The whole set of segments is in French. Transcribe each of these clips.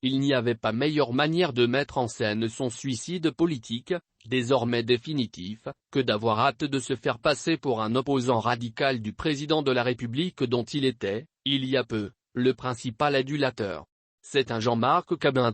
Il n'y avait pas meilleure manière de mettre en scène son suicide politique, désormais définitif, que d'avoir hâte de se faire passer pour un opposant radical du président de la République dont il était, il y a peu, le principal adulateur. C'est un Jean-Marc Cabin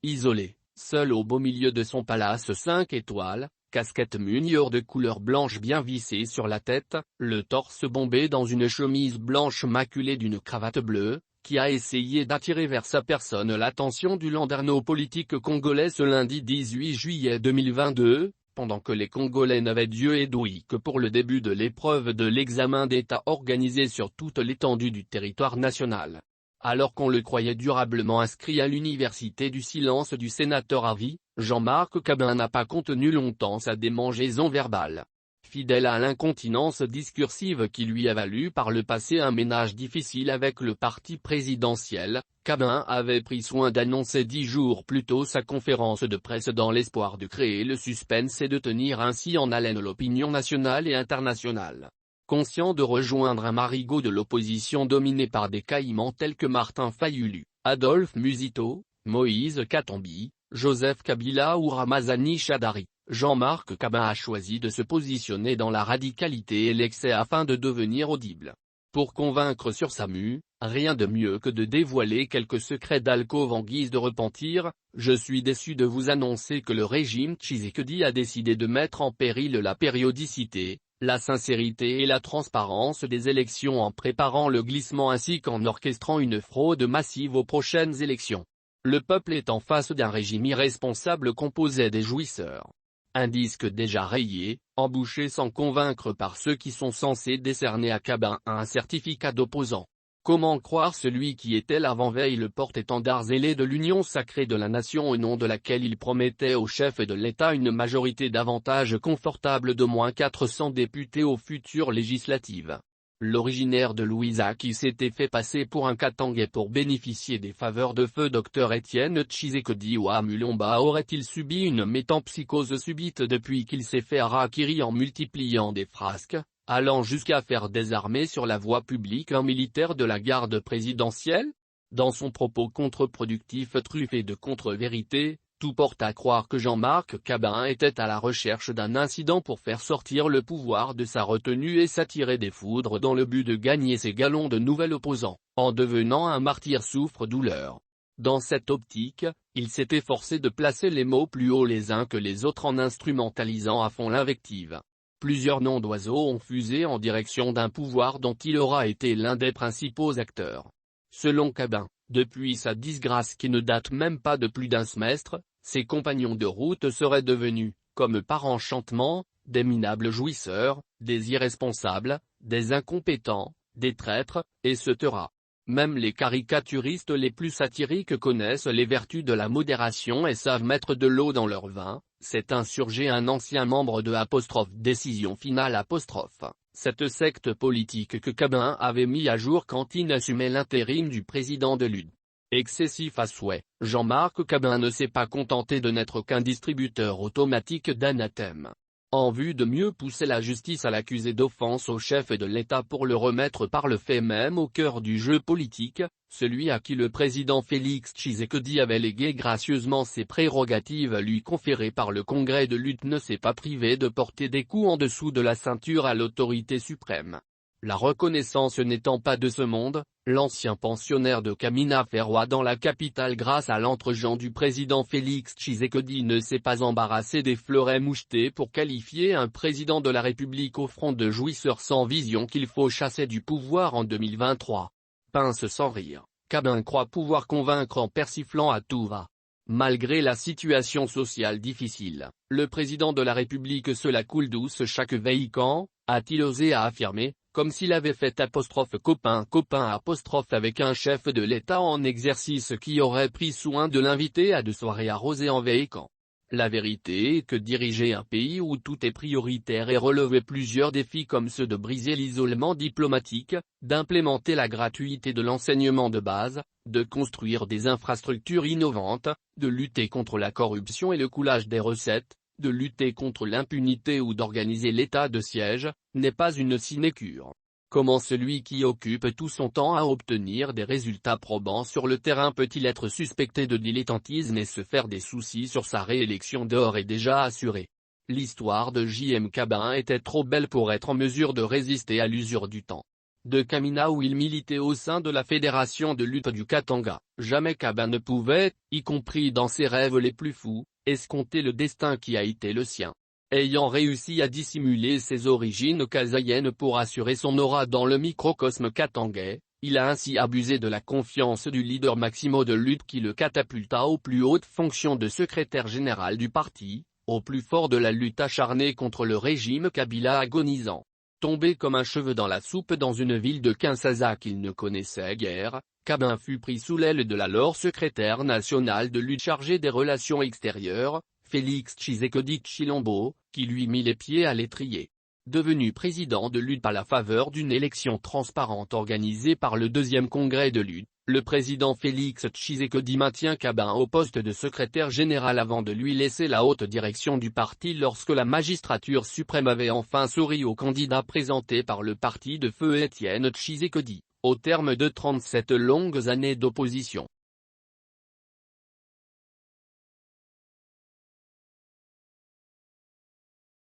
isolé, seul au beau milieu de son palace 5 étoiles, casquette munior de couleur blanche bien vissée sur la tête, le torse bombé dans une chemise blanche maculée d'une cravate bleue, qui a essayé d'attirer vers sa personne l'attention du landerneau politique congolais ce lundi 18 juillet 2022, pendant que les Congolais n'avaient Dieu et d'ouïe que pour le début de l'épreuve de l'examen d'État organisé sur toute l'étendue du territoire national. Alors qu'on le croyait durablement inscrit à l'université du silence du sénateur à vie, Jean-Marc Cabin n'a pas contenu longtemps sa démangeaison verbale. Fidèle à l'incontinence discursive qui lui a valu par le passé un ménage difficile avec le parti présidentiel, Cabin avait pris soin d'annoncer 10 jours plus tôt sa conférence de presse dans l'espoir de créer le suspense et de tenir ainsi en haleine l'opinion nationale et internationale. Conscient de rejoindre un marigot de l'opposition dominé par des caïmans tels que Martin Fayulu, Adolphe Musito, Moïse Katumbi, Joseph Kabila ou Ramazani Chadari, Jean-Marc Cabin a choisi de se positionner dans la radicalité et l'excès afin de devenir audible. Pour convaincre sur sa mue, rien de mieux que de dévoiler quelques secrets d'alcôve en guise de repentir. Je suis déçu de vous annoncer que le régime Tshisekedi a décidé de mettre en péril la périodicité, la sincérité et la transparence des élections en préparant le glissement ainsi qu'en orchestrant une fraude massive aux prochaines élections. Le peuple est en face d'un régime irresponsable composé des jouisseurs. Un disque déjà rayé, embouché sans convaincre par ceux qui sont censés décerner à Cabin un certificat d'opposant. Comment croire celui qui était l'avant-veille le porte-étendard zélé de l'union sacrée de la nation au nom de laquelle il promettait au chef de l'État une majorité d'avantages confortables d'au moins 400 députés aux futures législatives. L'originaire de Louisa qui s'était fait passer pour un Katangais pour bénéficier des faveurs de feu Dr Étienne Tshisekedi ou Mulomba aurait-il subi une métampsychose subite depuis qu'il s'est fait harakiri en multipliant des frasques, allant jusqu'à faire désarmer sur la voie publique un militaire de la garde présidentielle? Dans son propos contre-productif truffé de contre-vérités, tout porte à croire que Jean-Marc Cabin était à la recherche d'un incident pour faire sortir le pouvoir de sa retenue et s'attirer des foudres dans le but de gagner ses galons de nouvel opposant, en devenant un martyr souffre-douleur. Dans cette optique, il s'est efforcé de placer les mots plus haut les uns que les autres en instrumentalisant à fond l'invective. Plusieurs noms d'oiseaux ont fusé en direction d'un pouvoir dont il aura été l'un des principaux acteurs. Selon Cabin, depuis sa disgrâce qui ne date même pas de plus d'un semestre, ses compagnons de route seraient devenus, comme par enchantement, des minables jouisseurs, des irresponsables, des incompétents, des traîtres, etc. Même les caricaturistes les plus satiriques connaissent les vertus de la modération et savent mettre de l'eau dans leur vin, s'est insurgé un ancien membre de décision finale cette secte politique que Cabin avait mis à jour quand il assumait l'intérim du président de l'UD. Excessif à souhait, Jean-Marc Cabin ne s'est pas contenté de n'être qu'un distributeur automatique d'anathèmes. En vue de mieux pousser la justice à l'accuser d'offense au chef de l'État pour le remettre par le fait même au cœur du jeu politique, celui à qui le président Félix Tshisekedi avait légué gracieusement ses prérogatives lui conférées par le Congrès de l'UD ne s'est pas privé de porter des coups en dessous de la ceinture à l'autorité suprême. La reconnaissance n'étant pas de ce monde, l'ancien pensionnaire de Kamina fait roi dans la capitale grâce à l'entre-gens du président Félix Tshisekedi ne s'est pas embarrassé des fleurets mouchetés pour qualifier un président de la République au front de jouisseur sans vision qu'il faut chasser du pouvoir en 2023. Pince sans rire, Cabin croit pouvoir convaincre en persiflant à tout va. Malgré la situation sociale difficile, le président de la République se la coule douce chaque veille quand, a-t-il osé affirmer, comme s'il avait fait copain avec un chef de l'État en exercice qui aurait pris soin de l'inviter à 2 soirées arrosées en veille quand. La vérité est que diriger un pays où tout est prioritaire et relever plusieurs défis comme ceux de briser l'isolement diplomatique, d'implémenter la gratuité de l'enseignement de base, de construire des infrastructures innovantes, de lutter contre la corruption et le coulage des recettes, de lutter contre l'impunité ou d'organiser l'état de siège, n'est pas une sinécure. Comment celui qui occupe tout son temps à obtenir des résultats probants sur le terrain peut-il être suspecté de dilettantisme et se faire des soucis sur sa réélection d'or est déjà assuré. L'histoire de J.M. Cabin était trop belle pour être en mesure de résister à l'usure du temps. De Kamina où il militait au sein de la fédération de lutte du Katanga, jamais Cabin ne pouvait, y compris dans ses rêves les plus fous, escompter le destin qui a été le sien. Ayant réussi à dissimuler ses origines kasaïennes pour assurer son aura dans le microcosme katangais, il a ainsi abusé de la confiance du leader Maximo de lutte qui le catapulta aux plus hautes fonctions de secrétaire général du parti, au plus fort de la lutte acharnée contre le régime Kabila agonisant. Tombé comme un cheveu dans la soupe dans une ville de Kinshasa qu'il ne connaissait guère, Cabin fut pris sous l'aile de l'alors secrétaire national de lutte chargé des relations extérieures, Félix Tshisekedi Tshilombo, qui lui mit les pieds à l'étrier. Devenu président de lutte à la faveur d'une élection transparente organisée par le deuxième congrès de lutte, le président Félix Tshisekedi maintient Cabin au poste de secrétaire général avant de lui laisser la haute direction du parti lorsque la magistrature suprême avait enfin souri au candidat présenté par le parti de feu Étienne Tshisekedi, au terme de 37 longues années d'opposition.